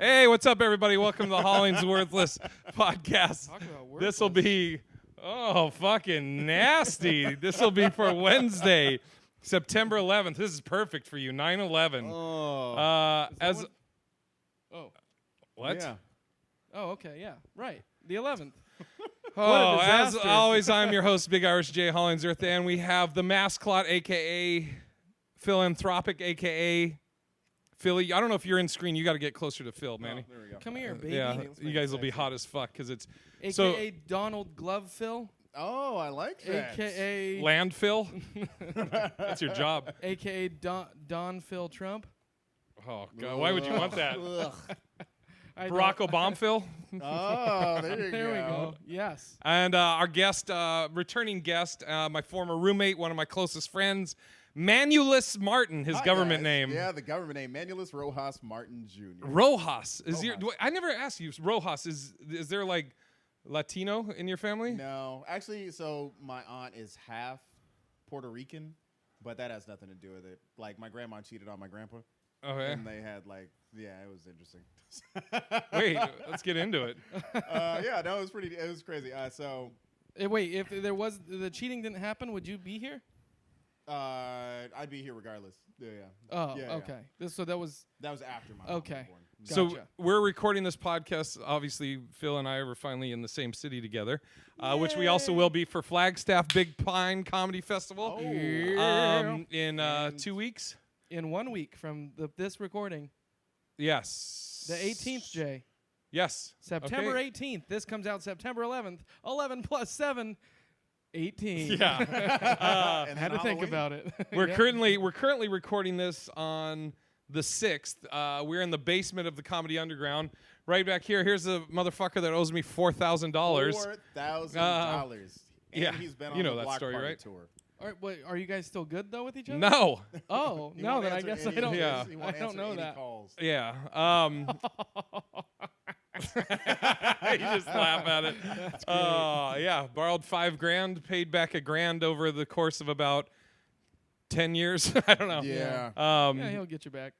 Hey, what's up, everybody? Welcome to the HollingsWorthless podcast. This will be, fucking nasty. This will be for Wednesday, September 11th. This is perfect for you, 9/11. What? Yeah. Oh, okay, yeah, right. The 11th. Oh, as disaster. always, I'm your host, Big Irish J. Hollingsworth, and we have the Mascot, a.k.a. Philanthropic, a.k.a. Philly. I don't know if you're in screen. You got to get closer to Phil, Manny. There we go. Come here, baby. Yeah, you guys will be hot as fuck because it's AKA Donald Gloveville. Oh, I like that. AKA landfill. That's your job. AKA Don Phil Trump. Oh God, why would you want that? Ugh. Barack Obama, Phil. Oh, there you There we go. Yes. And our guest, returning guest, my former roommate, one of my closest friends, Manny Martin, his Hi, government guys. name. Yeah, the government name, Manulus Rojas Martin Jr. Rojas. Is Rojas. I never asked you. Rojas. Is there like Latino in your family? No, actually, so my aunt is half Puerto Rican, but that has nothing to do with it. Like, my grandma cheated on my grandpa, Okay. and they had, like, yeah, it was interesting. Wait, let's get into it. Yeah, no, it was crazy. Wait, if there was the cheating didn't happen, would you be here? I'd be here regardless. Yeah. Oh, Yeah, okay. So that was That was after my mom Okay. was born. So Gotcha. we're recording this podcast. Obviously, Phil and I were finally in the same city together, which we also will be for Flagstaff Big Pine Comedy Festival Oh. in 2 weeks. in 1 week from this recording, Yes. the 18th, Jay. Yes. September Okay. 18th. This comes out September 11th. 11 plus 7, 18. Yeah. And Had then to think Halloween. about it. We're Yeah. currently recording this on the 6th. We're in the basement of the Comedy Underground. Right back here. Here's a motherfucker that owes me $4,000. $4,000. And yeah, he's been on you know the that Block story, Party right? tour. All right, wait, are you guys still good though with each other? No. Oh, He no, won't then I answer guess any I of don't. his- Yeah. he won't I don't answer know any that. calls. Yeah. You just laugh at it. Yeah. Borrowed $5,000, paid back $1,000 over the course of about 10 years. I don't know. Yeah. Yeah, he'll get you back.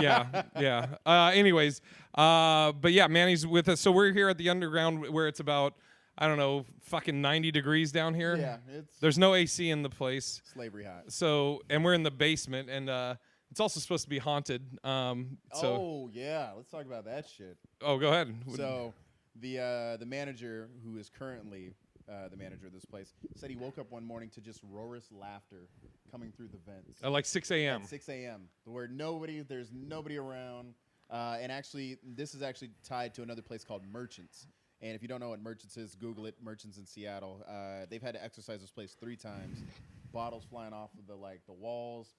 Yeah. Anyways, but yeah, Manny's with us. So we're here at the Underground where it's about, I don't know, fucking 90 degrees down here. Yeah, it's There's no AC in the place. slavery hot. So, and we're in the basement, and it's also supposed to be haunted. Oh, yeah. Let's talk about that shit. Go ahead. So the manager, who is currently the manager of this place, said he woke up one morning to just roarous laughter coming through the vents. At like 6 a.m. At 6 a.m. where there's nobody around. And actually, this is actually tied to another place called Merchants. And if you don't know what Merchants is, Google it. Merchants in Seattle. They've had to exercise this place 3 times. Bottles flying off of the walls.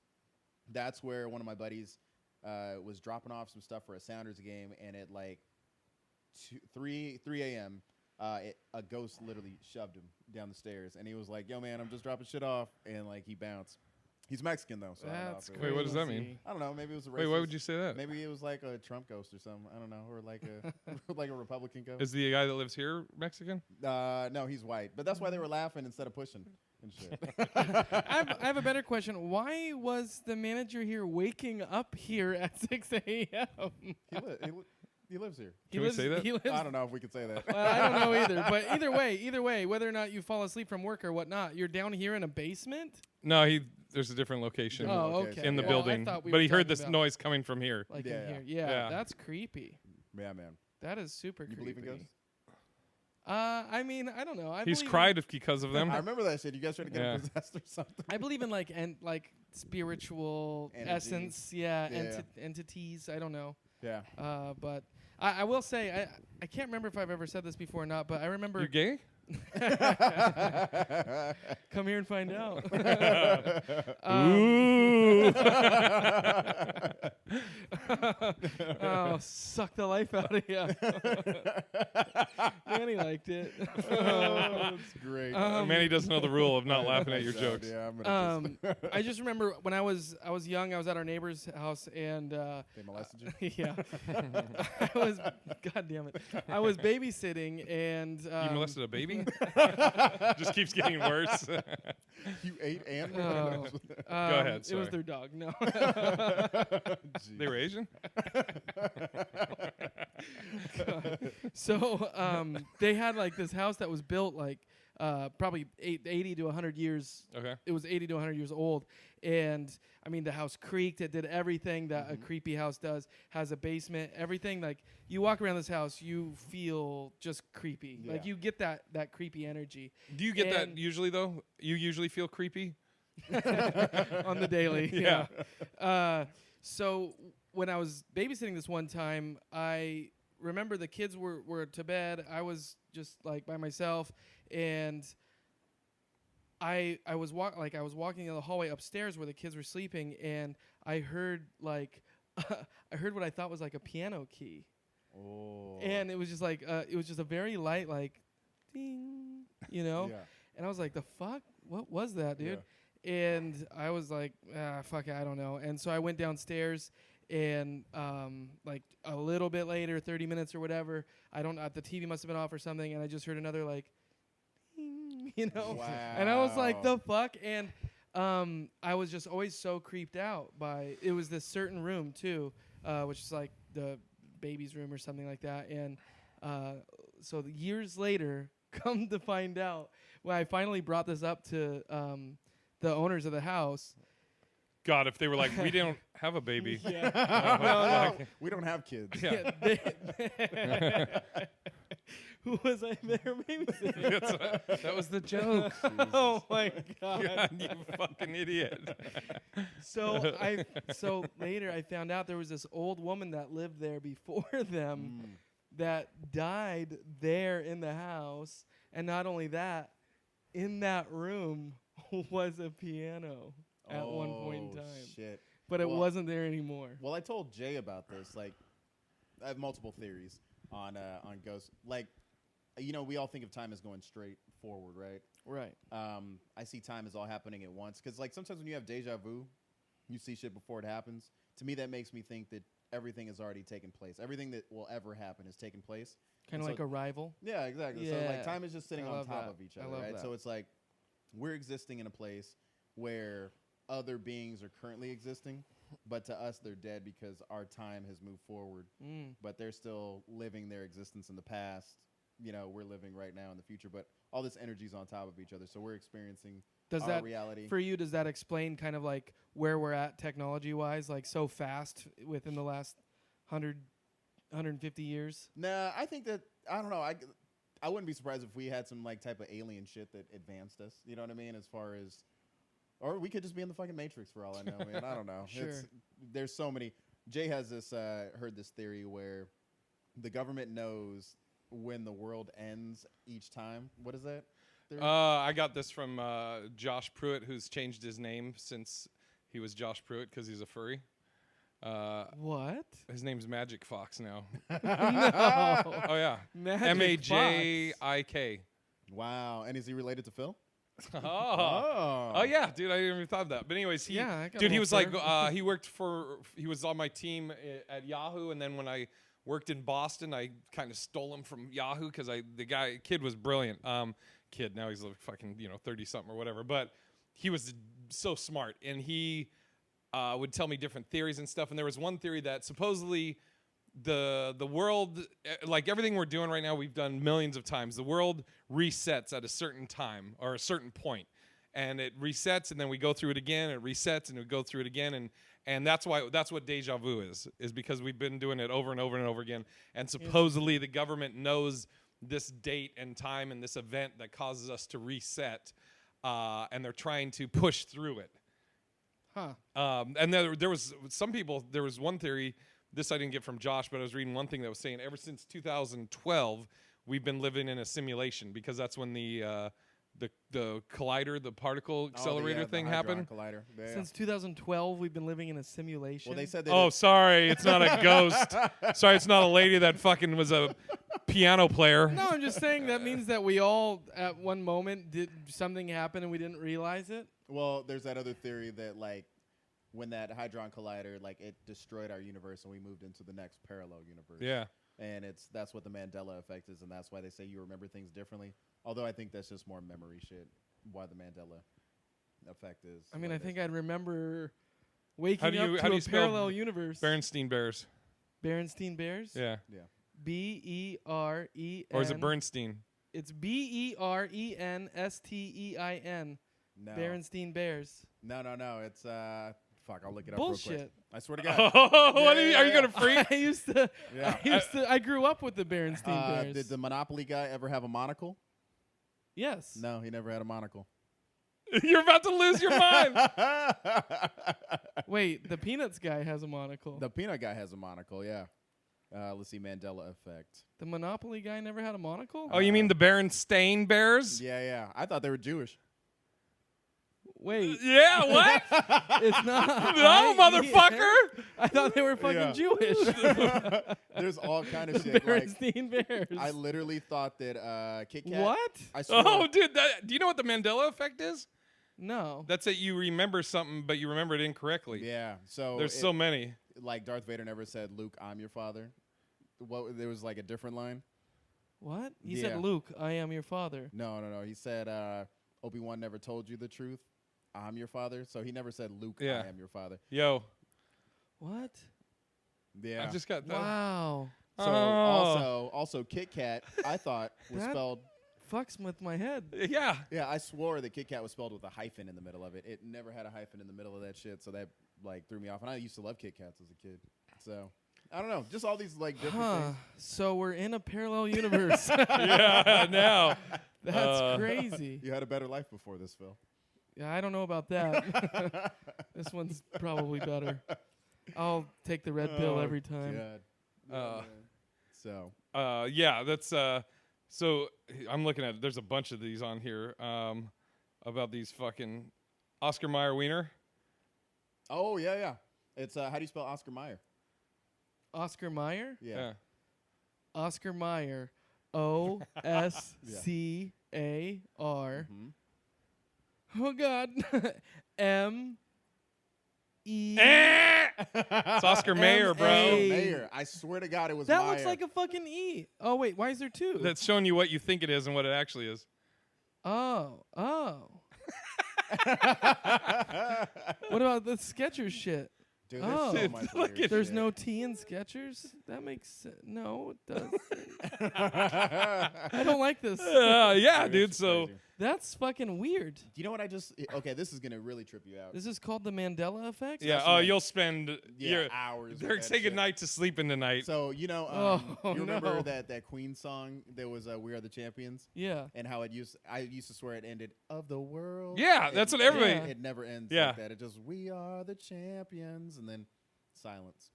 That's where one of my buddies was dropping off some stuff for a Sounders game, and at like 3 a.m., a ghost literally shoved him down the stairs, and he was like, "Yo, man, I'm just dropping shit off," and like he bounced. He's Mexican though, so That's I don't know. Wait, what does that mean? I don't know. Maybe it was a racist. Wait, why would you say that? Maybe it was like a Trump ghost or something. I don't know, or like a like a Republican ghost. Is the guy that lives here Mexican? No, he's white, but that's why they were laughing instead of pushing and shit. I have a better question. Why was the manager here waking up here at 6 a.m.? He lives here. Can we say that? He lives, I don't know if we could say that. well, I don't know either. But either way, whether or not you fall asleep from work or whatnot, you're down here in a basement? No, there's a different location Oh, location. okay. in the Well, I building, thought we but were he heard talking this about, noise coming from here. Like Yeah, in yeah. here. Yeah, Yeah. that's creepy. Yeah, man. That is super You creepy. believe in ghosts? I mean, I don't know. He's believe cried because of them. I remember that shit. You guys tried to get Yeah. him possessed or something. I believe in like spiritual Energy. essence. Yeah, Yeah. entities. I don't know. Yeah. But I will say I can't remember if I've ever said this before or not. But I remember. You gay? Come here and find out. Ooh. Oh, suck the life out of you. Manny liked it. Oh, that's great. Manny doesn't know the rule of not laughing at your So, jokes. Yeah, I'm gonna I just remember when I was young, I was at our neighbor's house, and they molested you. yeah, I was. God damn it! I was babysitting, and You molested a baby? Just keeps getting worse. You ate and Oh. Go ahead, It was sorry. their dog. No. They were Asian? So they had like this house that was built like probably 80 to 100 years. Okay. It was 80 to 100 years old. And I mean, the house creaked. It did everything that a creepy house does. Has a basement, everything. Like you walk around this house, you feel just creepy. Yeah. Like you get that creepy energy. Do you get that usually though? You usually feel creepy? On the daily. Yeah. So when I was babysitting this one time, I remember the kids were to bed. I was just like by myself, and I was walking in the hallway upstairs where the kids were sleeping, and I heard like I heard what I thought was like a piano key. Oh. And it was just like it was just a very light like ding, you know. Yeah. And I was like, the fuck? What was that, dude? Yeah. And I was like, fuck it, I don't know. And so I went downstairs, and like a little bit later, 30 minutes or whatever, the TV must have been off or something, and I just heard another like, ding, you know? Wow. And I was like, the fuck? And I was just always so creeped out by, it was this certain room too, which is like the baby's room or something like that. And so years later, come to find out, when I finally brought this up to the owners of the house. God, if they were like, we don't have a baby. Yeah. We don't have kids. Yeah. Who was I there babysitting? That was the joke. Oh my god. God, you fucking idiot. So later I found out there was this old woman that lived there before them that died there in the house, and not only that, in that room was a piano at one point in time. Shit. But it wasn't there anymore. Well, I told Jay about this. Like, I have multiple theories on ghosts. Like, you know, we all think of time as going straight forward, right? Right. I see time as all happening at once. Because, like, sometimes when you have deja vu, you see shit before it happens. To me, that makes me think that everything has already taken place. Everything that will ever happen has taken place. Kind of like Arrival. Yeah, exactly. Yeah. So, like, time is just sitting on top of each I other, love right? that. So it's like we're existing in a place where other beings are currently existing, but to us, they're dead because our time has moved forward. But they're still living their existence in the past. You know, we're living right now in the future, but all this energy's on top of each other. So we're experiencing our reality. For you, does that explain kind of like where we're at technology-wise, like so fast within the last 150 years? Nah, I think that, I don't know, I wouldn't be surprised if we had some like type of alien shit that advanced us. You know what I mean? As far as, or we could just be in the fucking Matrix for all I know, man. I don't know. Sure. There's so many. Jay has this, heard this theory where the government knows when the world ends each time. What is that theory? I got this from Josh Pruitt, who's changed his name since he was Josh Pruitt because he's a furry. What? His name's Magic Fox now. No. Oh, yeah. Magic Majik. Wow. And is he related to Phil? Oh, yeah, dude, I didn't even thought of that. But anyways, I got dude, a he was little like, he was on my team at Yahoo, and then when I worked in Boston, I kind of stole him from Yahoo because kid was brilliant. Kid, now he's like fucking 30-something or whatever, but he was so smart, and he would tell me different theories and stuff. And there was one theory that supposedly the world, like everything we're doing right now, we've done millions of times. The world resets at a certain time or a certain point, and it resets, and then we go through it again. It resets, and we go through it again, and that's what deja vu is because we've been doing it over and over and over again. And supposedly the government knows this date and time and this event that causes us to reset, and they're trying to push through it. Huh. And there was one theory. This I didn't get from Josh, but I was reading one thing that was saying ever since 2012, we've been living in a simulation because that's when the collider, the particle accelerator thing happened. Collider. Yeah. Since 2012, we've been living in a simulation. Well, they said Sorry, it's not a ghost. Sorry, it's not a lady that fucking was a piano player. No, I'm just saying that means that we all, at one moment, did something happen and we didn't realize it. Well, there's that other theory that, like, when that Hadron Collider, like, it destroyed our universe and we moved into the next parallel universe. Yeah. And that's what the Mandela Effect is, and that's why they say you remember things differently. Although I think that's just more memory shit, why the Mandela Effect is. I mean, I think I'd remember waking up how to do a you spell parallel universe. Berenstein Bears. Berenstein Bears? Yeah. Yeah. Beren. Or is it Bernstein? It's Bernstein. No. Berenstein Bears. No. It's fuck. I'll look it up Bullshit. real quick. I swear to God. Oh, what are you gonna freak? I grew up with the Berenstein Bears. Did the Monopoly guy ever have a monocle? Yes. No, he never had a monocle. You're about to lose your mind. Wait, the Peanuts guy has a monocle. The peanut guy has a monocle. Yeah. Let's see, Mandela Effect. The Monopoly guy never had a monocle? Oh, you mean the Berenstain Bears? Yeah. I thought they were Jewish. Wait. Yeah, what? It's not. No, motherfucker. I thought they were fucking Jewish. There's all kind of shit. Berenstein Bears. I literally thought that Kit Kat. What? I swear. Oh, dude, do you know what the Mandela Effect is? No. That's that you remember something, but you remember it incorrectly. Yeah. So There's so many. Like Darth Vader never said, "Luke, I'm your father." There was like a different line. What? He Yeah. said, Luke, I am your father. No. He said, Obi-Wan never told you the truth. I'm your father. So he never said, Luke, Yeah. I am your father. Yo, What? Yeah. I just got that. Wow. So also Kit Kat, I thought was That- spelled. Fucks with my head. Yeah. Yeah, I swore that Kit Kat was spelled with a hyphen in the middle of it. It never had a hyphen in the middle of that shit, so that like threw me off. And I used to love Kit Kats as a kid. So I don't know, just all these like different things. So we're in a parallel universe. Yeah, now. That's crazy. You had a better life before this, Phil. Yeah, I don't know about that. This one's probably better. I'll take the red pill every time. God. So Yeah, that's so I'm looking at there's a bunch of these on here about these fucking Oscar Mayer Wiener. oh yeah. It's how do you spell Oscar Mayer? Oscar Mayer? Yeah. Oscar Mayer. OSCAR. Oh God. M E. It's Oscar Mayer, bro. M.A.. Mayer. I swear to God, it was That Mayer. looks like a fucking E. Oh wait, why is there two? That's showing you what you think it is and what it actually is. Oh. What about the Skechers shit? Dude, there's Oh. so much Look weird at- There's shit. no T in Skechers? That makes sense. No, it doesn't. I don't like this. Yeah, Dude, dude. it's So crazy. That's fucking weird. Do you know what I just? Okay, this is gonna really trip you out. This is called the Mandela Effect? yeah, That's you'll spend hours. They're with that saying shit. goodnight to sleeping tonight. So you know, Oh, you remember no. that Queen song? There was "We Are the Champions," Yeah. and how I used to swear it ended "of the world." Yeah, that's what everybody- Yeah. It never ends Yeah. like that. It just "We are the champions," and then silence.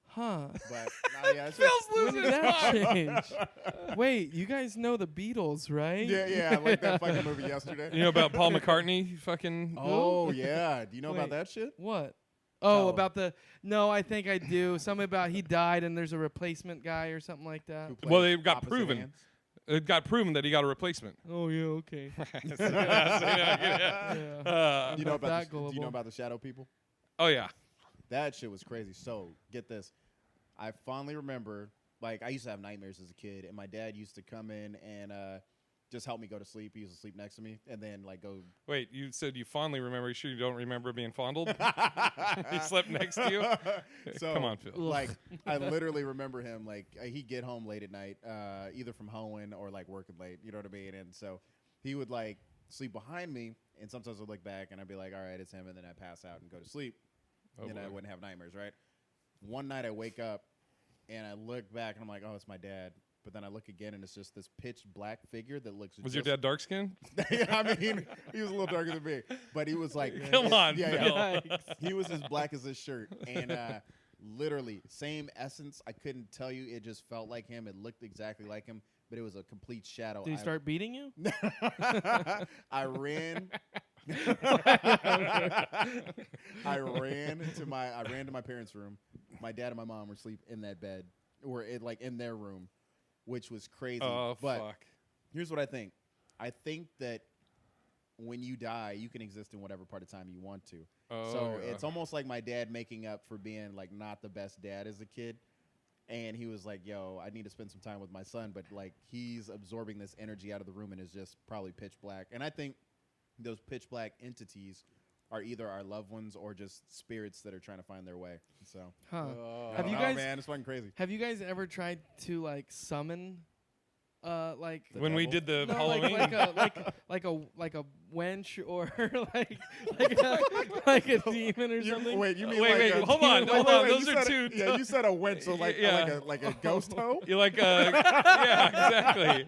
Huh. But yeah, it's Phil's just, When losing did his that mind. change? Wait, you guys know the Beatles, right? yeah, like that fucking movie yesterday. You know about Paul McCartney? Fucking. Oh yeah, do you know about Wait. that shit? What? Tell Oh, 'em. about the. No, I think I do. Something about he died and there's a replacement guy or something like that. Who Well, plays they've got opposite proven. hands? It got proven that he got a replacement. Oh, yeah, okay. Yeah. Do you know Not about that do you know gullible. about the shadow people? Oh yeah. That shit was crazy. So get this, I fondly remember, like I used to have nightmares as a kid, and my dad used to come in and just help me go to sleep. He used to sleep next to me, and then like go. Wait, you said you fondly remember. You sure you don't remember being fondled? He slept next to you. So, Come on, Phil. Like I literally remember him. Like he'd get home late at night, either from hoeing or like working late. You know what I mean? And so he would like sleep behind me, and sometimes I'd look back and I'd be like, "All right, it's him," and then I'd pass out and go to sleep. Oh, And I boy. wouldn't have nightmares, right? One night I wake up and I look back and I'm like, oh, it's my dad. But then I look again and it's just this pitch black figure that looks. Was your dad dark skinned? I mean, he was a little darker than me, but he was like, Come on, yeah, Phil. Yikes. he was as black as his shirt, and literally same essence. I couldn't tell you. It just felt like him. It looked exactly like him, but it was a complete shadow. Did he start beating you? I ran. I ran to my parents' room. My dad and my mom were asleep in that bed, or in their room, which was crazy. Oh but fuck. here's what I think. I think that when you die, you can exist in whatever part of time you want to. Oh, So yeah. it's almost like my dad making up for being like not the best dad as a kid. And he was like, yo, I need to spend some time with my son, but like he's absorbing this energy out of the room and is just probably pitch black. And I think those pitch black entities are either our loved ones or just spirits that are trying to find their way. So, Have you oh, guys? man, it's fucking crazy. Have you guys ever tried to like summon, like The when we devil? did the no, Halloween. like a wench or like a demon or something? Wait, you mean Wait, like a hold demon- on, hold on. wait, Those you are said two. Yeah, you said a wench, so like Yeah. like a ghost hoe. You're like, yeah, exactly.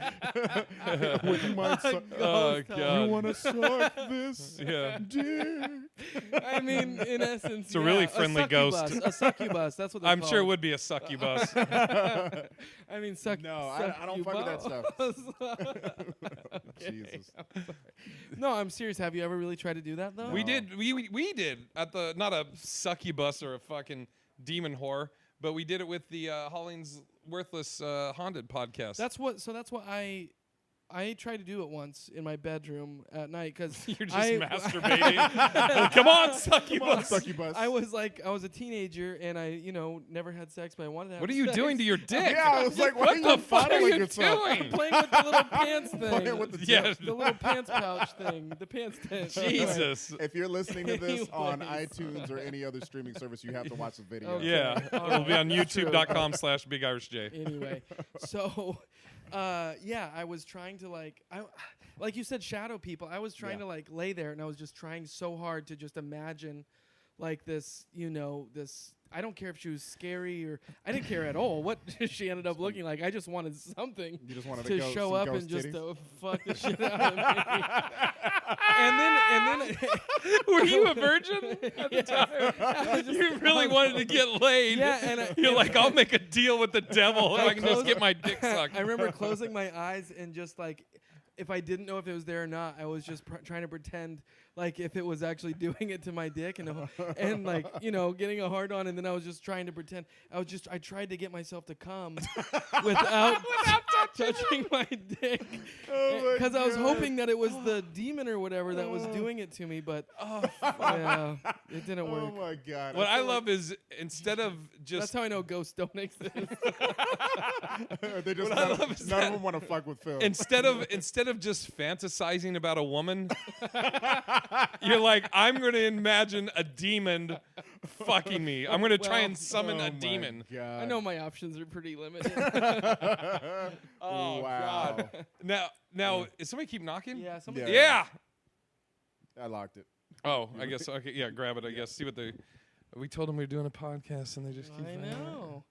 Would you mind? Oh Ghost hoe. god. You want to suck this Yeah. dick? I mean, in essence, It's a really friendly ghost. A succubus. That's what they're I'm sure it called. would be a succubus. I mean, No, I don't fuck with that stuff. Jesus. No, I'm serious. Have you ever really tried to do that though? We did. We did at the not a succubus or a fucking demon whore, but we did it with the HollingsWorthless haunted podcast. That's what. So that's what I tried to do it once in my bedroom at night because You're just masturbating. Come on, succubus. Succubus. I was a teenager and I never had sex, but I wanted to have What are you sex. doing to your dick? Yeah, I was like, why What are the you fuck are fondling you yourself? doing? Playing with the little pants thing. Playing with the Yeah. The little pants pouch thing. The pants tent. Jesus. If you're listening to this on Anyways. iTunes or any other streaming service, you have to watch the video. Okay. Yeah, All it'll be right. on YouTube.com/BigIrishJ. Anyway, so yeah, I was trying to like you said, shadow people. I was trying to like lay there, and I was just trying so hard to just imagine, like this, this. I don't care if she was scary or I didn't care at all what she ended up looking like. I just wanted something You just wanted to go, show some up ghost and just titties? to fuck the shit out of me. and then Were you a virgin at the time? You really wanted to get laid. Yeah, and You're like, I'll make a deal with the devil if I can just closed- get my dick sucked. I remember closing my eyes and just like, if I didn't know if it was there or not, I was just trying to pretend like if it was actually doing it to my dick and like, getting a hard on. And then I was just trying to pretend. I tried to get myself to come without touching my dick. Oh Because I was God. hoping that it was the demon or whatever that was doing it to me. But yeah, it didn't work. Oh my God. What I feel love is instead of That's just how I know ghosts don't exist. like they just What I none, love is none of that them want to fuck with Phil. instead of just fantasizing about a woman, you're like, I'm going to imagine a demon fucking me. I'm going to try and summon Oh a my demon. God. I know my options are pretty limited. Oh Wow. God. Now, is somebody keep knocking? Yeah, somebody. Yeah. I locked it. Oh, I guess. Okay. Yeah. Grab it. I guess. See what they. We told them we were doing a podcast, and they just keep. I know.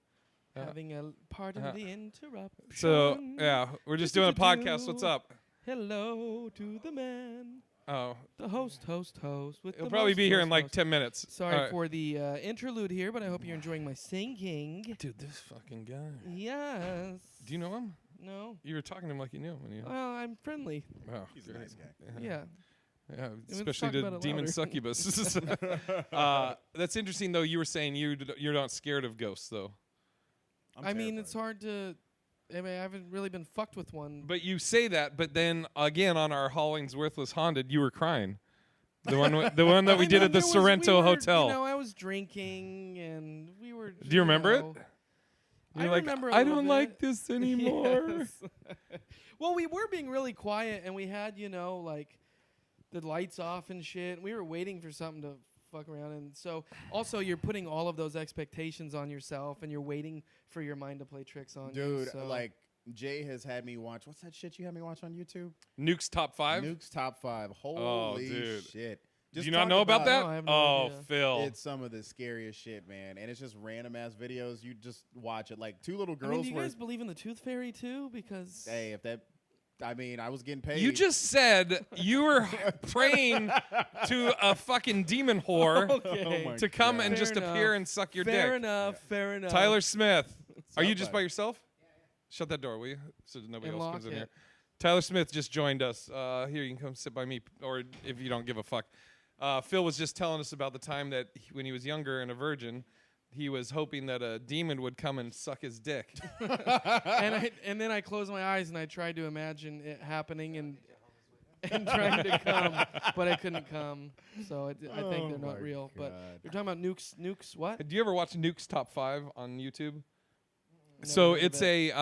Having a pardon the interruption. So yeah, we're just doing a podcast. What's up? Hello to the man, Oh, the host with he'll the probably most be here in most like most. 10 minutes. Sorry All right. for the interlude here, but I hope you're enjoying my singing. Dude, this fucking guy. Yes. Do you know him? No. You were talking to him like you knew him when you. Well, I'm friendly. Oh, He's a great. nice guy. Yeah. Yeah, Let's especially talk about to it demon louder. succubus. That's interesting, though. You were saying you're not scared of ghosts, though. I mean, it's hard to. I mean, I haven't really been fucked with one. But you say that, but then again on our HollingsWorthless Haunted, you were crying. The one that we did at the Sorrento Hotel. I was drinking and we were. Do you remember it? I You're like, remember. I don't like this anymore. Yes. Well, we were being really quiet, and we had, like, the lights off and shit. We were waiting for something to fuck around, and so also you're putting all of those expectations on yourself, and you're waiting for your mind to play tricks on you. Dude, So. like Jay has had me watch. What's that shit you had me watch on YouTube? Nuke's Top 5? Nuke's Top 5. Holy dude. shit! Do Just you not talk know about that? No, I have no Oh, idea. Phil. It's some of the scariest shit, man. And it's just random ass videos. You just watch it. Like two little I mean, girls do you were. guys believe in the tooth fairy too? Because Hey, if that. I mean, I was getting paid. You just said you were praying to a fucking demon whore okay. Oh my to come God. and Fair just enough. appear and suck your fair dick. enough. Fair enough. Tyler Smith. Are you South just by. by yourself? Shut that door, will you? So nobody And else lock comes in it. here. Tyler Smith just joined us. Here, you can come sit by me, or if you don't give a fuck. Phil was just telling us about the time that when he was younger and a virgin, he was hoping that a demon would come and suck his dick. and then I closed my eyes and I tried to imagine it happening and trying to come, but I couldn't come. So I think they're not real. But you're talking about nukes. What? Do you ever watch Nuke's Top 5 on YouTube? Never So heard of it's it.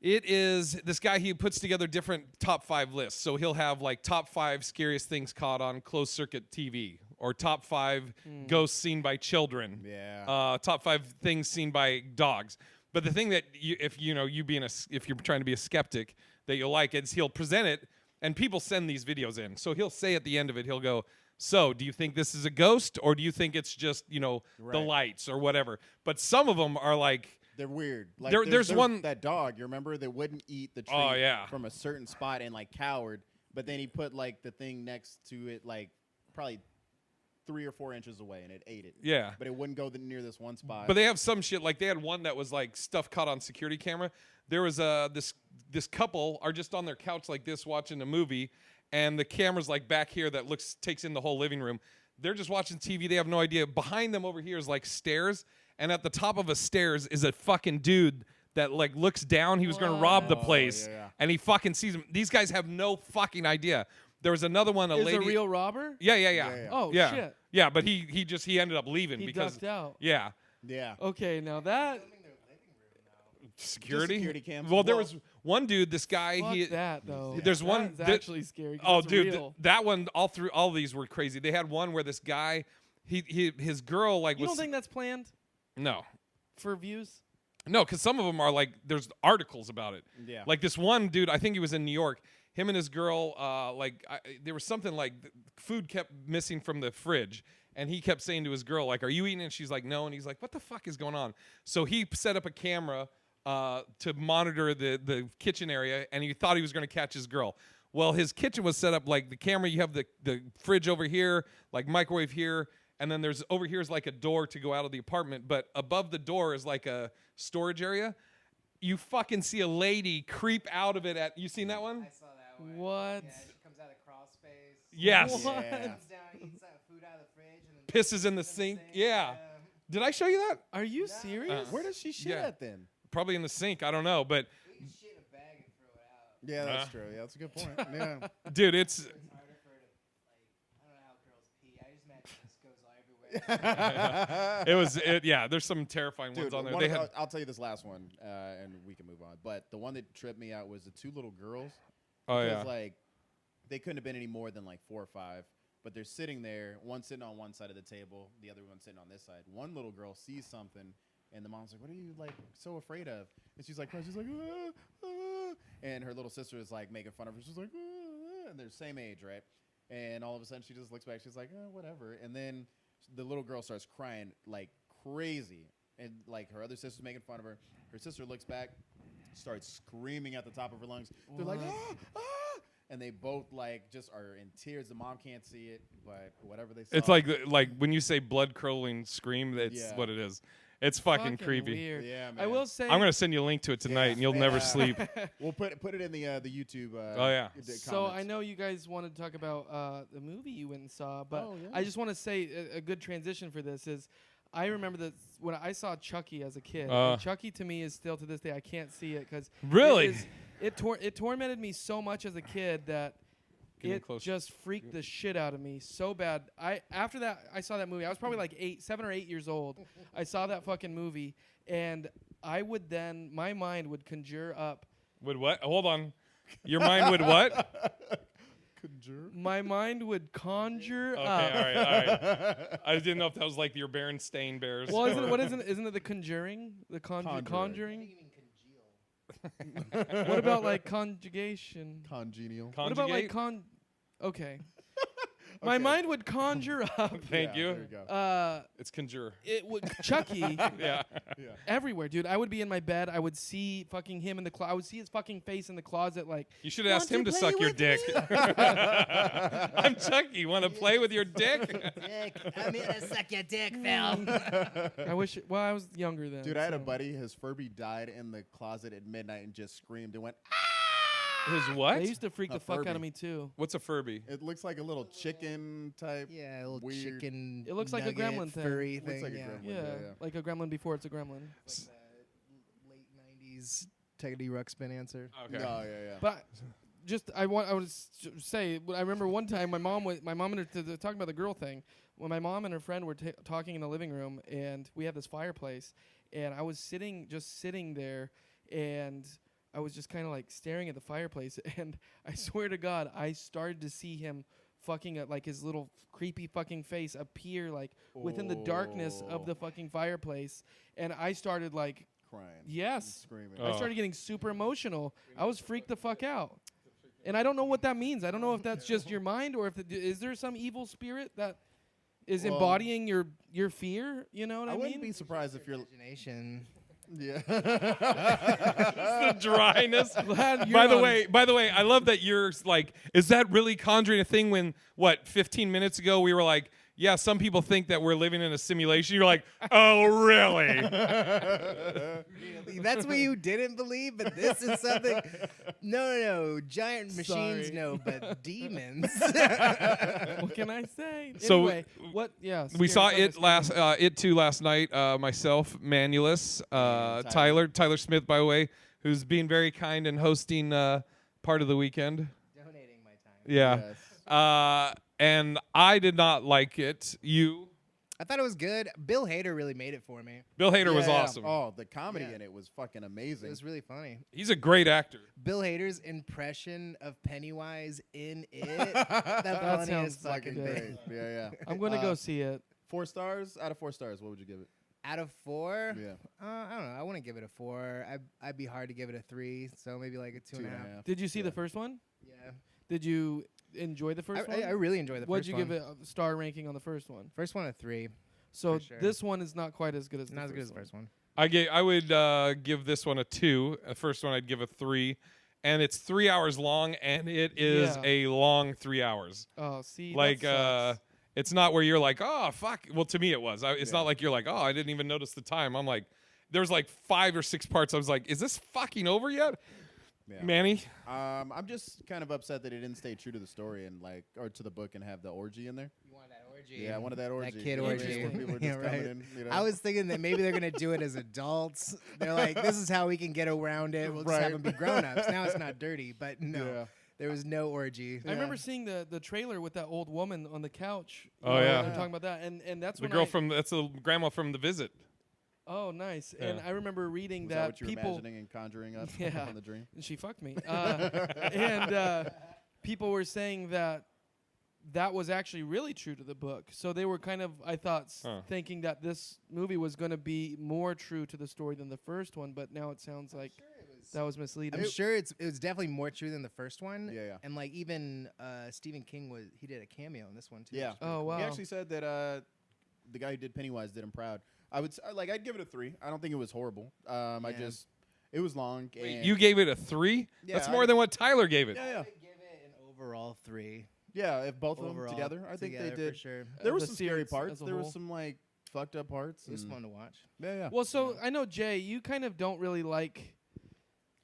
It is this guy. He puts together different top 5 lists. So he'll have like top 5 scariest things caught on closed circuit TV, or top 5 ghosts seen by children. Yeah. Top 5 things seen by dogs. But the thing that if you're trying to be a skeptic, that you'll like is he'll present it, and people send these videos in. So he'll say at the end of it, he'll go, "So, do you think this is a ghost, or do you think it's just the lights or whatever?" But some of them are like. They're weird. Like there's one that dog. You remember that wouldn't eat the treat from a certain spot and like cowered, but then he put like the thing next to it like probably 3 or 4 inches away and it ate it. Yeah. But it wouldn't go near this one spot. But they have some shit like they had one that was like stuff caught on security camera. There was this couple are just on their couch like this watching a movie, and the camera's like back here that takes in the whole living room. They're just watching TV. They have no idea. Behind them over here is like stairs. And at the top of a stairs is a fucking dude that like looks down. He was going to rob the place, and he fucking sees him. These guys have no fucking idea. There was another one. Is a real robber? Yeah. Oh shit. Yeah, but he ended up leaving because ducked out. Yeah. Yeah. Okay, now that security cams. Well, there was one dude. This guy. Fuck that though. There's one that's actually scary. Oh, it's dude, real. that one. All of these were crazy. They had one where this guy, his girl like You was. don't think that's planned No. for views? No, because some of them are like there's articles about it. Yeah. Like this one dude, I think he was in New York. Him and his girl, there was something like food kept missing from the fridge, and he kept saying to his girl, like, "Are you eating?" And she's like, "No." And he's like, "What the fuck is going on?" So he set up a camera to monitor the kitchen area, and he thought he was going to catch his girl. Well, his kitchen was set up like the camera. You have the fridge over here, like microwave here. And then there's over here is like a door to go out of the apartment, but above the door is like a storage area. You fucking see a lady creep out of it you seen that one? I saw that one. What? Yeah, she comes out of crawl space. Yes. What? Yeah. Comes down, eats food out of the fridge, and then Pisses in the sink. Yeah. Did I show you that? Are you serious? Where does she shit Yeah. at then? Probably in the sink. I don't know, but we can shit in a bag and throw it out. Yeah, that's true. Yeah, that's a good point. Yeah. dude, it's It's harder for her to, I don't know how girls pee. I just imagine it just goes everywhere. yeah. There's some terrifying Dude, ones on there. one They of- had I'll tell you this last one, and we can move on. But the one that tripped me out was the 2 little girls. oh Because, yeah. like, they couldn't have been any more than, like, 4 or 5. But they're sitting there, one sitting on one side of the table, the other one sitting on this side. One little girl sees something, and the mom's like, "What are you, like, so afraid of?" And she's like, "Ah, ah." And her little sister is, like, making fun of her. She's like, "Ah," and they're the same age, right? And all of a sudden, she just looks back. She's like, whatever. And then the little girl starts crying like crazy. And, like, her other sister's making fun of her. Her sister looks back, starts screaming at the top of her lungs. They're like, "Ah, ah." And they both, like, just are in tears. The mom can't see it, but whatever they saw. It's like when you say blood curdling scream, that's Yeah. what it is. It's fucking creepy. Weird. Yeah, man. I will say. I'm gonna send you a link to it tonight, Yeah. and you'll never Yeah. sleep. We'll put it in the YouTube. Oh, yeah. So I comments. know you guys wanted to talk about the movie you went and saw, but Oh, yeah. I just want to say a good transition for this is I remember that when I saw Chucky as a kid. And Chucky to me is still to this day I can't see it because Really? it tormented me so much as a kid that Get me it closer. just freaked the shit out of me so bad. After that I saw that movie. I was probably like 7 or 8 years old. I saw that fucking movie, and I would then my mind would conjure up. Would what? Hold on. Your mind would what? Conjure. My mind would conjure Okay, up. all right. I didn't know if that was like your Berenstain Bears. Well, isn't it the Conjuring? The Conjuring. Conjuring? You mean congeal. What about like conjugation? Congenial. What about like Conjugate? Okay. My Okay. mind would conjure up. Thank you. There you go. It's Conjure. It would Chucky Yeah. Yeah. everywhere, dude. I would be in my bed. I would see fucking him in the closet. I would see his fucking face in the closet. Like You should have asked "Want him to play suck your with dick. me?" I'm Chucky. Want to play with your dick? Dick, I'm here to suck your dick, Phil. I wish. Well, I was younger then. Dude, I had a so- buddy. His Furby died in the closet at midnight and just screamed and went, "Ah!" His what? They used to freak A the fuck out Furby. of me too. What's a Furby? It looks like a little chicken type. Yeah, a little Weird. chicken. It looks like a nugget, gremlin thing. furry Looks thing. like a yeah. gremlin. Yeah, yeah. like a gremlin before it's a gremlin. Like the late '90s Teddy Ruxpin answer. Okay. No, yeah. But just I would say I remember one time my mom and her talking about the girl thing when my mom and her friend were talking in the living room, and we had this fireplace, and I was sitting there, and I was just kind of like staring at the fireplace, and I swear to God, I started to see him fucking like his little creepy fucking face appear like within the darkness of the fucking fireplace, and I started like crying. Yes. Screaming. I started getting super emotional. I was freaked the fuck out. And I don't know what that means. I don't know if that's just your mind or if is there some evil spirit that is embodying your fear, you know what I mean? I wouldn't be surprised if you're Imagination. Yeah. The dryness. Glad By you're the way, I love that you're like, is that really conjuring a thing when 15 minutes ago we were like, yeah, some people think that we're living in a simulation. You're like, oh, really? Really? That's what you didn't believe, but this is something. No. Giant machines, Sorry. no, but demons. What can I say? So, anyway, what? Yeah. We saw scary it stuff. It too last night. Myself, Manulus, Tyler Smith, by the way, who's being very kind and hosting part of the weekend. Donating my time. Yeah. Yes. And I did not like it. You? I thought it was good. Bill Hader really made it for me. Bill Hader was Yeah. awesome. Oh, the comedy Yeah. in it was fucking It amazing. was really funny. He's a great actor. Bill Hader's impression of Pennywise in it. That funny sounds as fucking fucking thing. Great. Yeah. I'm going to go see it. 4 stars out of 4 stars. What would you give it? Out of 4, Yeah. I don't know. I wouldn't give it a 4. I'd be hard to give it a 3, so maybe like a 2.5. Did you see the first one? Yeah. Did you enjoy the first one? I really enjoyed the What'd first you one. give it a star ranking on the first one? First one a 3. So For sure. this one is not quite as good as Not as the good as first the first one. I would give this one a 2. The first one I'd give a 3. And it's 3 hours long, and it is Yeah. a long 3 hours. Oh, see, Like, that sucks. it's not where you're like, oh, fuck. Well, to me it was. It's not like you're like, oh, I didn't even notice the time. I'm like, there's like 5 or 6 parts. I was like, is this fucking over yet? Yeah. Manny? I'm just kind of upset that it didn't stay true to the story and or to the book and have the orgy in there. You wanted that orgy? Yeah, I wanted that orgy. That kid You know, orgy. just where people are Yeah, just coming right. in, you know? I was thinking that maybe they're gonna do it as adults. They're like, this is how we can get around it. We'll just have Right. them be grown-ups. Now it's not dirty, but no, Yeah. there was no orgy. I remember seeing the trailer with that old woman on the couch. Oh, yeah. They're talking about that, and that's The when girl that's the grandma from The Visit. Oh, nice. Yeah. And I remember reading Was that what you were people. imagining and conjuring up Yeah. in the dream? And she fucked me. And people were saying that was actually really true to the book. So they were kind of, I thought, thinking that this movie was going to be more true to the story than the first one. But now it sounds like that was misleading. I'm sure it was definitely more true than the first one. Yeah. And like even Stephen King he did a cameo in this one too. Yeah. Oh, wow. He actually said that the guy who did Pennywise did him proud. I'd give it a 3. I don't think it was horrible. It was long. Wait, and you gave it a 3? Yeah, That's more than what Tyler gave it. Yeah. I would give it an overall 3. Yeah, if both of them Overall, together, I think they together, did. for sure. There were The some scary series parts. as a There was whole. some like fucked up parts. It was and- fun to watch. Yeah. Well, so I know, Jay, you kind of don't really like.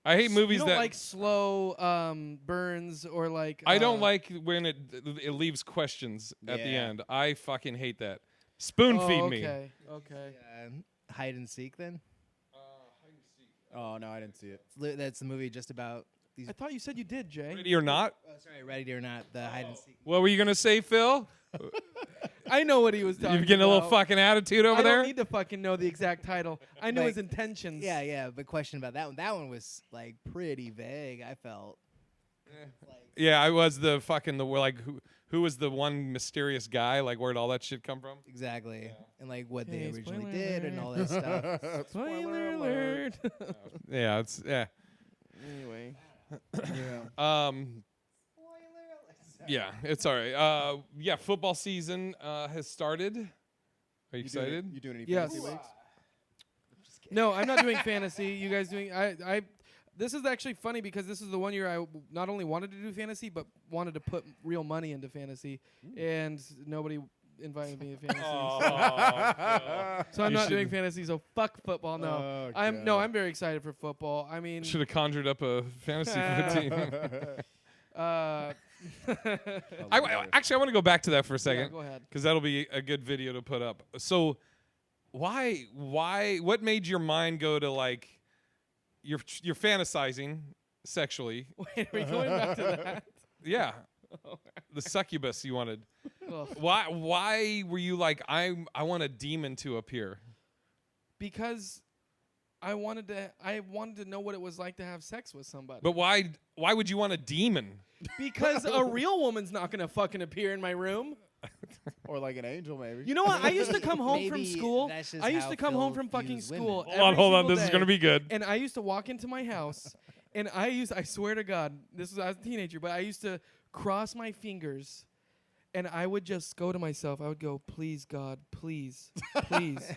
I hate movies you don't that like slow burns or like. I don't like when it leaves questions at the Yeah. end. I fucking hate that. Spoon feed me. Okay. Okay. Hide and Seek then? Oh no, I didn't see it. That's the movie just about these. I thought you said you did, Jay. Ready or not? Oh, sorry, Ready or Not, the hide and seek. What were you gonna say, Phil? I know what he was talking You're getting a little about. fucking attitude over I there. don't need to fucking know the exact title. I knew Like, his intentions. Yeah, but question about that one. That one was like pretty vague, I felt. Like, Yeah, I was the who was the one mysterious guy? Like, where'd all that shit come from? exactly. And like what Hey, they originally spoiler did and alert. all that stuff. Spoiler alert. Yeah, it's Anyway. Yeah. Yeah, it's all right. Yeah, football season has started. Are you excited? You doing any Yes. fantasy leagues? No, I'm not doing fantasy. You guys doing? I. This is actually funny because this is the one year I not only wanted to do fantasy but wanted to put real money into fantasy, and nobody invited me to fantasy. So I'm You not doing should- fantasy. So fuck football. No, Oh, I'm God. I'm very excited for football. I mean, Should have conjured up a fantasy team. Actually, I want to go back to that for a yeah, second go ahead. because that'll be a good video to put up. So, what made your mind go to like you're fantasizing sexually? Wait, are we going back to that? Yeah, the succubus you wanted. Ugh. Why were you like I want a demon to appear? Because I wanted to know what it was like to have sex with somebody. But why would you want a demon? Because a real woman's not gonna fucking appear in my room. Or like an angel, maybe. You know what? I used to come home from Maybe school. that's just I used how to come home Phil from fucking views school. women. Hold on. every This is single gonna be good. And I used to walk into my house, and I swear to God, I was a teenager, but I used to cross my fingers, and I would just go to myself. I would go, please, God, please, please.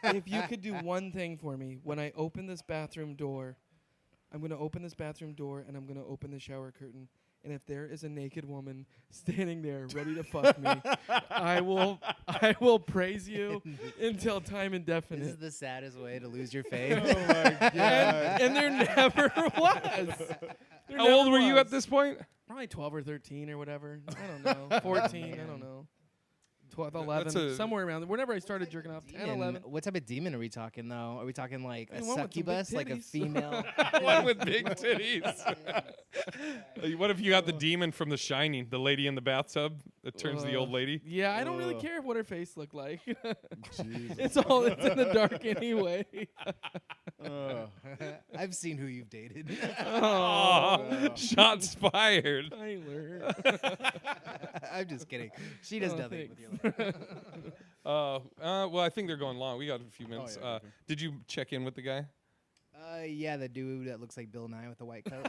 If you could do one thing for me, when I open this bathroom door, I'm going to open this bathroom door, and I'm going to open the shower curtain. And if there is a naked woman standing there ready to fuck me, I will praise you until time This indefinite. is the saddest way to lose your faith. Oh my god. And there never was. There How old never were you was. at this point? Probably 12 or 13 or whatever. I don't know. 14, I don't know. 12, 11, somewhere around there. Whenever I started jerking off, 10, 11. What type of demon are we talking, though? Are we talking like a Anyone with some big succubus, like a titties. female? One with big titties. What if you got the demon from The Shining, the lady in the bathtub that turns the old lady? Yeah, I don't really Ugh. care what her face looked like. Jesus. It's in the dark anyway. Ugh. I've seen who you've dated. Oh, shots fired. Tyler. I'm just kidding. She does Oh, nothing with your life. Well, I think they're going long. We got a few minutes. yeah, okay. Did you check in with the guy? Yeah, the dude that looks like Bill Nye with the white coat.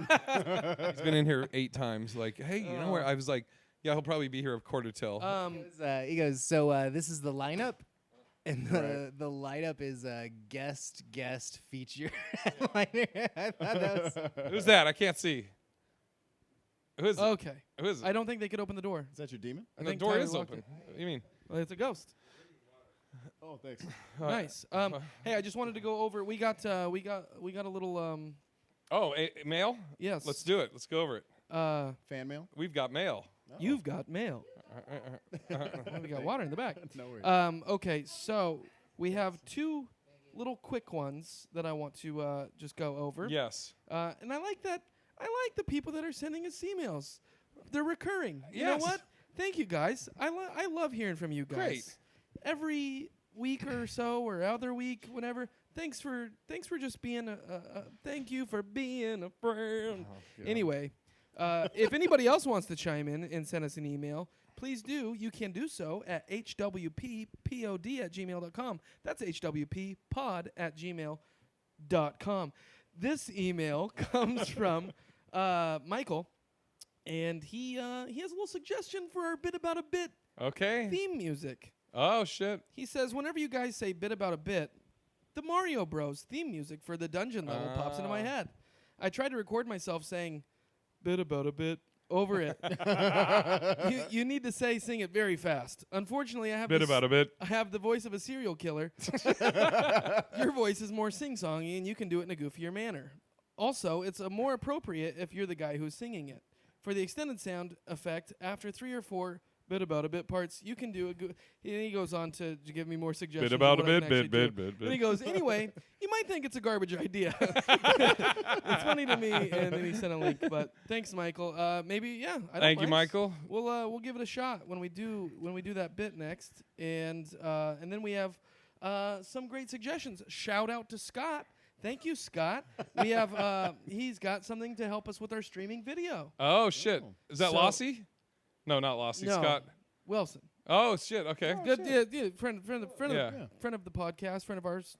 He's been in here 8 times. Like, hey, you know where? I was like, yeah, he'll probably be here a quarter till. He goes, so this is the lineup, and Right. the lineup is guest feature headliner. I thought that was Who's that? I can't see. Who is it? Okay. Who is it? I don't think they could open the door. Is that your demon? I the think door Tyler is locked open. it. What do you mean? Well, it's a ghost. Oh, thanks. Nice. Hey, I just wanted to go over. We got a little. Oh, mail? Yes. Let's do it. Let's go over it. Fan mail? We've got mail. You've got mail. We got water in the back. No worries. Okay, so we have 2 little quick ones that I want to just go over. Yes. And I like that. I like the people that are sending us emails. They're recurring. You know Yes. what? Thank you guys. I love hearing from you guys. Great. Every week or so or other week, whenever. Thanks for just being thank you for being a friend. Anyway, if anybody else wants to chime in and send us an email, please do. You can do so at hwppod@gmail.com. That's hwppod@gmail.com. This email comes from Michael, and he has a little suggestion for our bit about a bit Okay. theme music. Oh, shit. He says, whenever you guys say bit about a bit, the Mario Bros. Theme music for the dungeon level pops into my head. I tried to record myself saying bit about a bit over it. you need to sing it very fast. Unfortunately, I have Bit about a bit. I have the voice of a serial killer. Your voice is more sing-songy, and you can do it in a goofier manner. Also, it's more appropriate if you're the guy who's singing it. For the extended sound effect, after 3 or 4 bit about a bit parts, you can do and he goes on to give me more suggestions. Bit about a of what I can bit, actually bit, do. bit, bit. And he goes, anyway, you might think it's a garbage idea. It's funny to me, and then he sent a link. But thanks, Michael. Maybe, yeah. I don't Thank you, mind. Michael. We'll give it a shot when we do that bit next, and then we have some great suggestions. Shout out to Scott. Thank you, Scott. We have he's got something to help us with our streaming video. Oh, shit. Is that So- Lossie? No, not Lossie. No. Scott. Wilson. Oh, shit. Okay. Good, yeah, friend Yeah. of the podcast, friend of ours,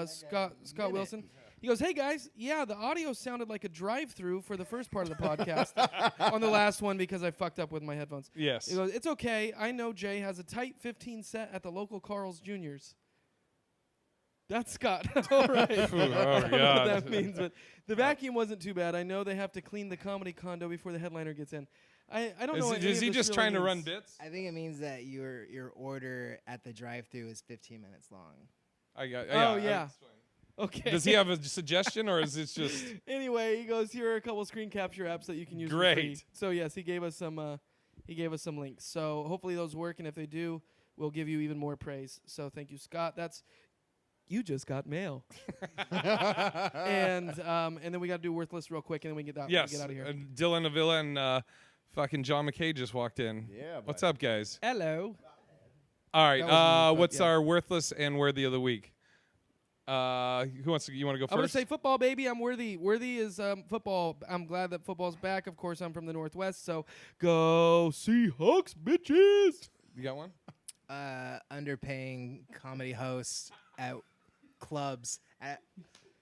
Scott Wilson. He goes, hey guys, yeah, the audio sounded like a drive-through for the first part of the podcast on the last one because I fucked up with my headphones. Yes. He goes, it's okay. I know Jay has a tight 15 set at the local Carl's Jr.'s. That's Scott. All right. Ooh, oh, I don't know what God. that means, but the vacuum wasn't too bad. I know they have to clean the comedy condo before the headliner gets in. I don't know. Is he just trying to run bit? bits? I think it means that your order at the drive-thru is 15 minutes long. I got. Oh, yeah. Okay. Does he have a suggestion, or is it just? Anyway, he goes, here are a couple screen capture apps that you can use for free. Great. So yes, he gave us some links. So hopefully those work, and if they do, we'll give you even more praise. So thank you, Scott. You just got mail. and then we got to do Worthless real quick, and then we get out Yes. of here. Dylan Avila and fucking John McKay just walked in. Yeah. What's buddy. up, guys? Hello. All right. That was me, but What's yeah. our Worthless and Worthy of the week? Who wants to? You want to go first? I'm gonna say football, baby. I'm worthy. Worthy is football. I'm glad that football's back. Of course, I'm from the Northwest, so go Seahawks, bitches. You got one? Underpaying comedy hosts at clubs, at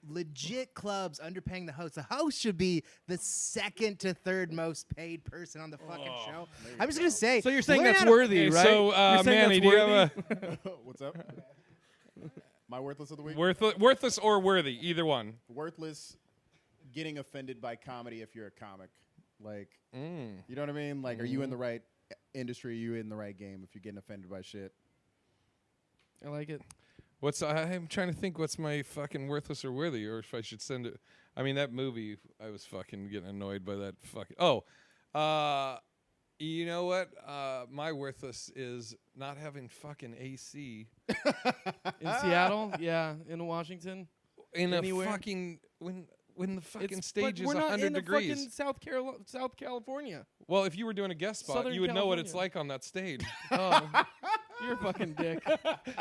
legit clubs, underpaying the host. The host should be the second to third most paid person on the fucking show. I'm just gonna say. So you're saying learn that's how to- worthy, Okay, right? So, You're saying Manny, that's do you have worthy? a What's up? My worthless of the week? worthless or worthy? Either one. Worthless, getting offended by comedy if you're a comic. Like, you know what I mean? Like, are you in the right industry? Are you in the right game if you're getting offended by shit? I like it. I'm trying to think what's my fucking worthless or worthy, or if I should send it. I mean, that movie, I was fucking getting annoyed by that fucking. You know what? My worthless is not having fucking AC In Seattle, yeah. In Washington, in Anywhere? a fucking when the fucking It's- stage but is we're not 100 in the degrees. fucking South California. Well, if you were doing a guest spot, Southern you would know what it's California. like on that stage. Oh, you're a fucking dick.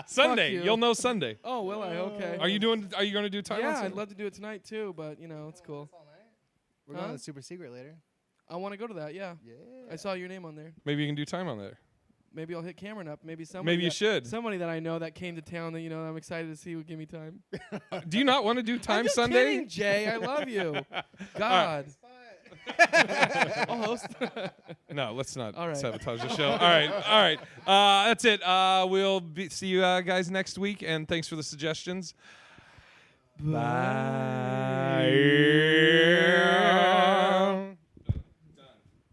Sunday, you. you'll know Sunday. Oh, will I? Okay. Are you going to do time? on Yeah, Sunday? I'd love to do it tonight too, but it's cool. We're Huh? going to the super secret later. I want to go to that. Yeah. Yeah. I saw your name on there. Maybe you can do time on there. Maybe I'll hit Cameron up. Maybe somebody. Maybe you should. Somebody that I know that came to town that I'm excited to see would give me time. Do you not want to do time I'm just Sunday? kidding, Jay. I love you. God. I'll host. No, let's not All right. sabotage the show. All right. That's it. We'll see you guys next week, and thanks for the suggestions. Bye.